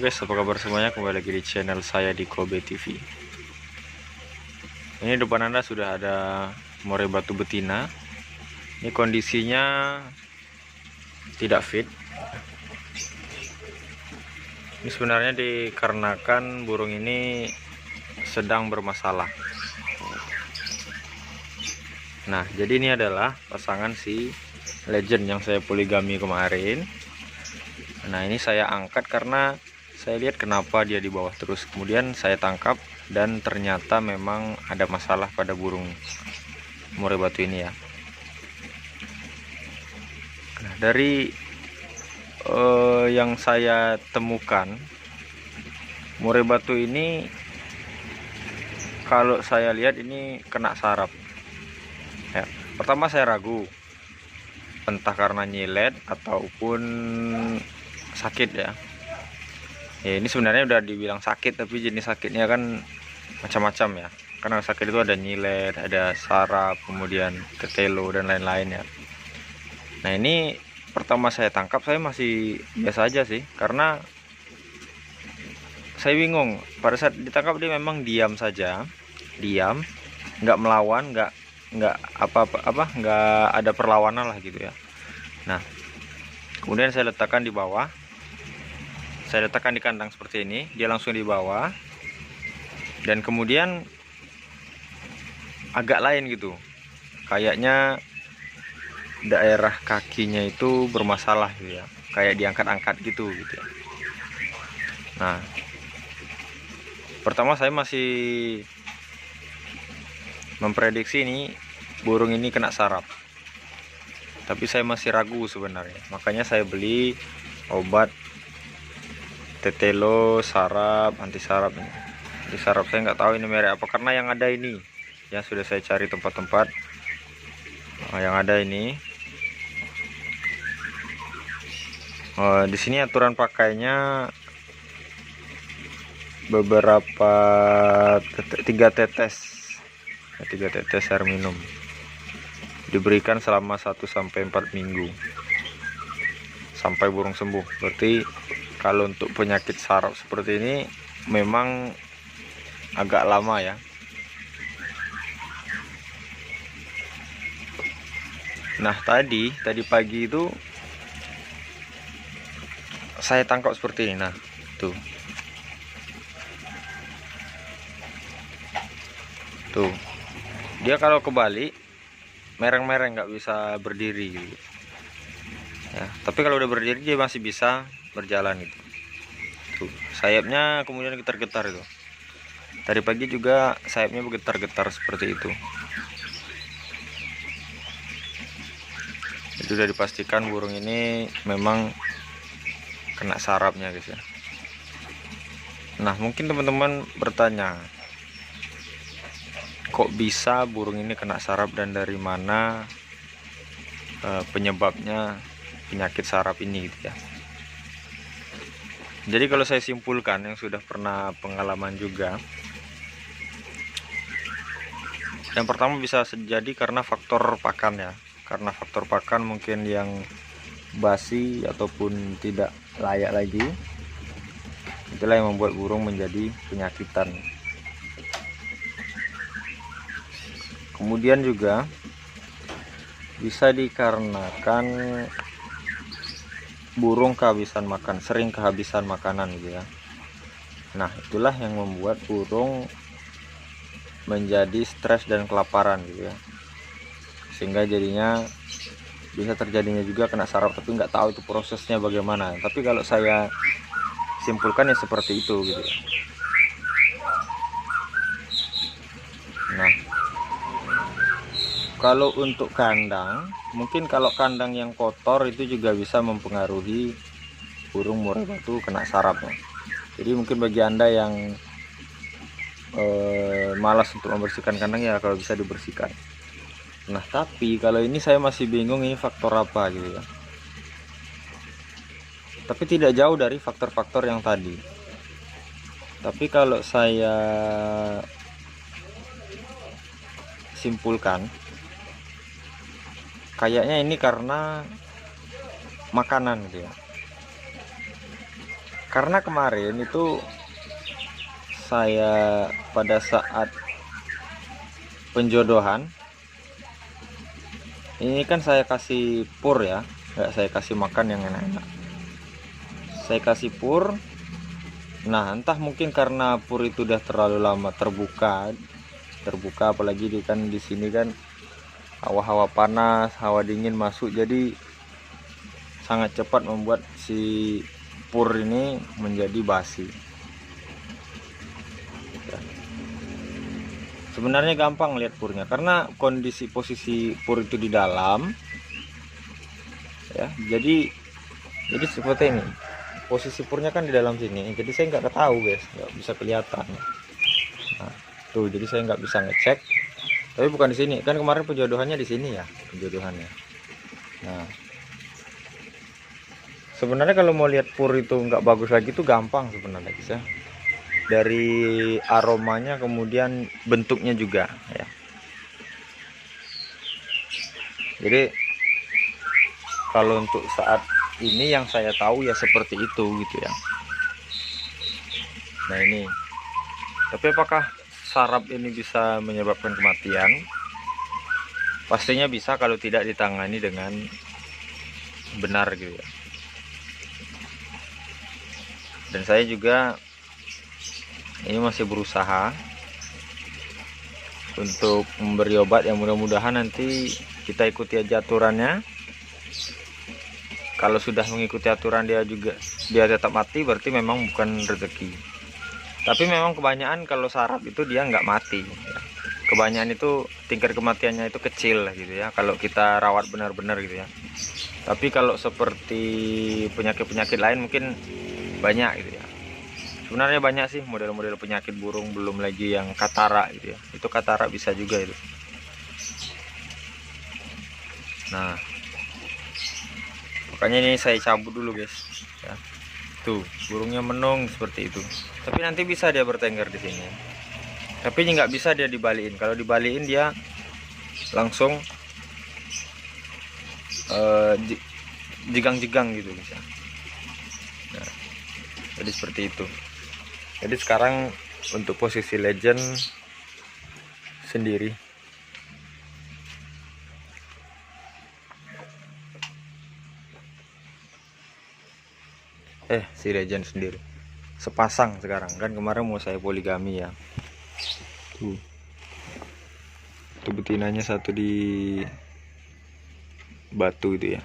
guys, apa kabar semuanya? Kembali lagi di channel saya di Kobe TV. Ini depan Anda sudah ada murai batu betina. Ini kondisinya tidak fit. Ini sebenarnya dikarenakan burung ini sedang bermasalah. Nah, jadi ini adalah pasangan si legend yang saya poligami kemarin. Nah, ini saya angkat karena saya lihat kenapa dia di bawah terus. Kemudian saya tangkap dan ternyata memang ada masalah pada burung murai batu ini ya. Nah, dari yang saya temukan, murai batu ini kalau saya lihat ini kena saraf. Ya, pertama saya ragu entah karena nyilet ataupun sakit ya. Ya, ini sebenarnya udah dibilang sakit, tapi jenis sakitnya kan macam-macam ya. Karena sakit itu ada nyilet, ada saraf, kemudian tetelo dan lain-lain ya. Nah, ini pertama saya tangkap saya masih biasa aja sih, karena saya bingung. Pada saat ditangkap dia memang diam saja, diam, nggak melawan, nggak apa-apa, nggak ada perlawanan lah gitu ya. Nah, kemudian saya letakkan di bawah. Saya letakkan di kandang seperti ini, dia langsung di bawah. Dan kemudian agak lain gitu. Kayaknya daerah kakinya itu bermasalah gitu ya. Kayak diangkat-angkat gitu ya. Nah, pertama saya masih memprediksi ini burung ini kena saraf. Tapi saya masih ragu sebenarnya. Makanya saya beli obat tetelo, saraf, anti saraf ini. Anti saraf saya nggak tahu ini merek apa, karena yang ada ini ya sudah saya cari tempat-tempat. Yang ada ini. Di sini aturan pakainya beberapa 3 tetes air minum, diberikan selama 1-4 minggu sampai burung sembuh. Berarti kalau untuk penyakit saraf seperti ini memang agak lama ya. Nah, tadi pagi itu saya tangkap seperti ini. Nah, tuh dia kalau kebalik mereng-mereng, nggak bisa berdiri gitu ya. Tapi kalau udah berdiri dia masih bisa berjalan gitu. Tuh, sayapnya kemudian getar-getar itu. Tadi pagi juga sayapnya bergetar-getar seperti itu. Itu sudah dipastikan burung ini memang kena sarafnya guys ya. Nah, mungkin teman-teman bertanya, kok bisa burung ini kena saraf dan dari mana penyebabnya penyakit saraf ini gitu ya. Jadi kalau saya simpulkan, yang sudah pernah pengalaman juga, yang pertama bisa terjadi karena faktor pakan ya. Karena faktor pakan mungkin yang basi ataupun tidak layak lagi, itulah yang membuat burung menjadi penyakitan. Kemudian juga bisa dikarenakan burung kehabisan makan, sering kehabisan makanan gitu ya. Nah, itulah yang membuat burung menjadi stres dan kelaparan gitu ya, sehingga jadinya bisa terjadinya juga kena saraf, tapi nggak tahu itu prosesnya bagaimana. Tapi kalau saya simpulkan ya seperti itu gitu ya. Nah, kalau untuk kandang, mungkin kalau kandang yang kotor itu juga bisa mempengaruhi burung murai batu kena sarafnya. Jadi mungkin bagi Anda yang malas untuk membersihkan kandang, ya kalau bisa dibersihkan. Nah, tapi kalau ini saya masih bingung ini faktor apa gitu ya. Tapi tidak jauh dari faktor-faktor yang tadi. Tapi kalau saya simpulkan, kayaknya ini karena makanan gitu ya. Karena kemarin itu saya pada saat penjodohan ini kan saya kasih pur ya, nggak saya kasih makan yang enak-enak, saya kasih pur. Nah entah mungkin karena pur itu udah terlalu lama terbuka apalagi di sini kan hawa-hawa panas, hawa dingin masuk, jadi sangat cepat membuat si pur ini menjadi basi. Sebenarnya gampang lihat purnya karena kondisi posisi pur itu di dalam ya, jadi seperti ini posisi purnya kan di dalam sini, jadi saya nggak tahu guys, nggak bisa kelihatan. Nah tuh, jadi saya nggak bisa ngecek, tapi bukan di sini kan, kemarin penjodohannya di sini ya, penjodohannya. Nah sebenarnya kalau mau lihat pur itu nggak bagus lagi tuh gampang sebenarnya guys ya, dari aromanya kemudian bentuknya juga ya. Jadi kalau untuk saat ini yang saya tahu ya seperti itu gitu ya. Nah ini, tapi apakah sarap ini bisa menyebabkan kematian? Pastinya bisa kalau tidak ditangani dengan benar gitu ya. Dan saya juga ini masih berusaha untuk memberi obat yang mudah-mudahan nanti kita ikuti aja aturannya. Kalau sudah mengikuti aturan dia tetap mati, berarti memang bukan rezeki. Tapi memang kebanyakan kalau sarap itu dia nggak mati ya. Kebanyakan itu tingkat kematiannya itu kecil gitu ya kalau kita rawat benar-benar gitu ya. Tapi kalau seperti penyakit-penyakit lain mungkin banyak gitu ya. Sebenarnya banyak sih model-model penyakit burung, belum lagi yang katara gitu ya. Itu katara bisa juga itu. Nah, makanya ini saya cabut dulu guys. Ya. Tuh, burungnya menung seperti itu. Tapi nanti bisa dia bertengger di sini. Tapi ini nggak bisa dia dibalikin. Kalau dibalikin dia langsung jigang-jigang gitu bisa. Nah, jadi seperti itu. Jadi sekarang untuk posisi legend sendiri. Si legend sendiri. Sepasang sekarang kan, kemarin mau saya poligami ya. Tuh. Itu betinanya satu di batu itu ya.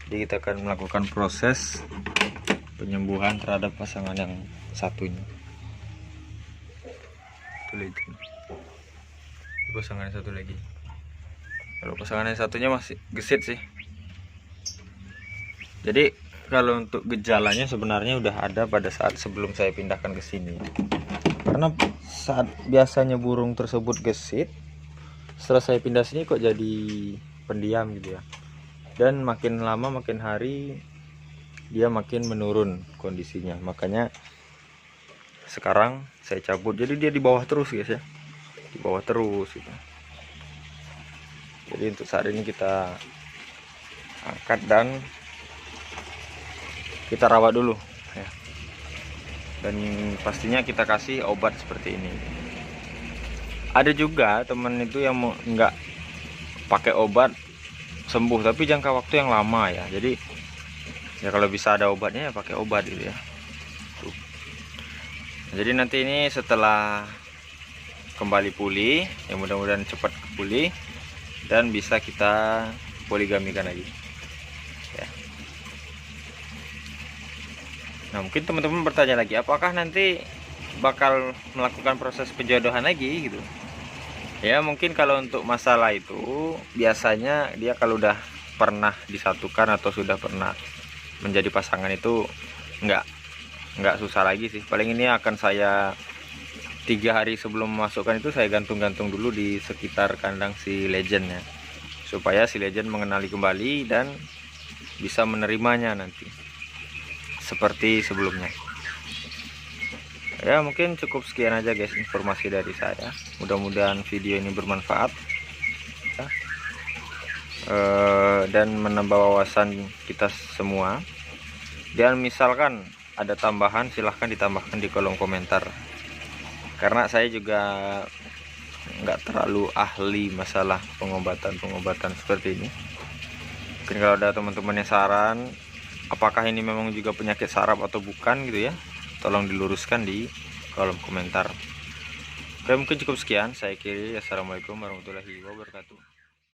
Jadi kita akan melakukan proses penyembuhan terhadap pasangan yang satunya. Itu legend. Pasangan yang satu lagi. Kalau pasangan yang satunya masih gesit sih. Jadi kalau untuk gejalanya sebenarnya udah ada pada saat sebelum saya pindahkan ke sini. Karena saat biasanya burung tersebut gesit, setelah saya pindah sini kok jadi pendiam gitu ya. Dan makin lama makin hari dia makin menurun kondisinya, makanya sekarang saya cabut. Jadi dia di bawah terus guys ya, di bawah terus gitu. Jadi untuk saat ini kita angkat dan kita rawat dulu ya. Dan pastinya kita kasih obat seperti ini. Ada juga teman itu yang mau nggak pakai obat sembuh, tapi jangka waktu yang lama ya. Jadi ya kalau bisa ada obatnya ya pakai obat gitu ya. Tuh. Jadi nanti ini setelah kembali pulih, ya mudah-mudahan cepat pulih dan bisa kita poligamikan lagi ya. Nah mungkin teman-teman bertanya lagi, apakah nanti bakal melakukan proses penjodohan lagi gitu ya. Mungkin kalau untuk masalah itu biasanya dia kalau udah pernah disatukan atau sudah pernah menjadi pasangan itu nggak susah lagi sih. Paling ini akan saya 3 hari sebelum memasukkan itu saya gantung-gantung dulu di sekitar kandang si legendnya, supaya si legend mengenali kembali dan bisa menerimanya nanti seperti sebelumnya. Ya mungkin cukup sekian aja guys informasi dari saya. Mudah-mudahan video ini bermanfaat ya. dan menambah wawasan kita semua. Dan misalkan ada tambahan, silahkan ditambahkan di kolom komentar, karena saya juga nggak terlalu ahli masalah pengobatan seperti ini. Mungkin kalau ada teman-teman yang saran apakah ini memang juga penyakit saraf atau bukan gitu ya, tolong diluruskan di kolom komentar. Oke, mungkin cukup sekian. Saya Kiri. Assalamualaikum warahmatullahi wabarakatuh.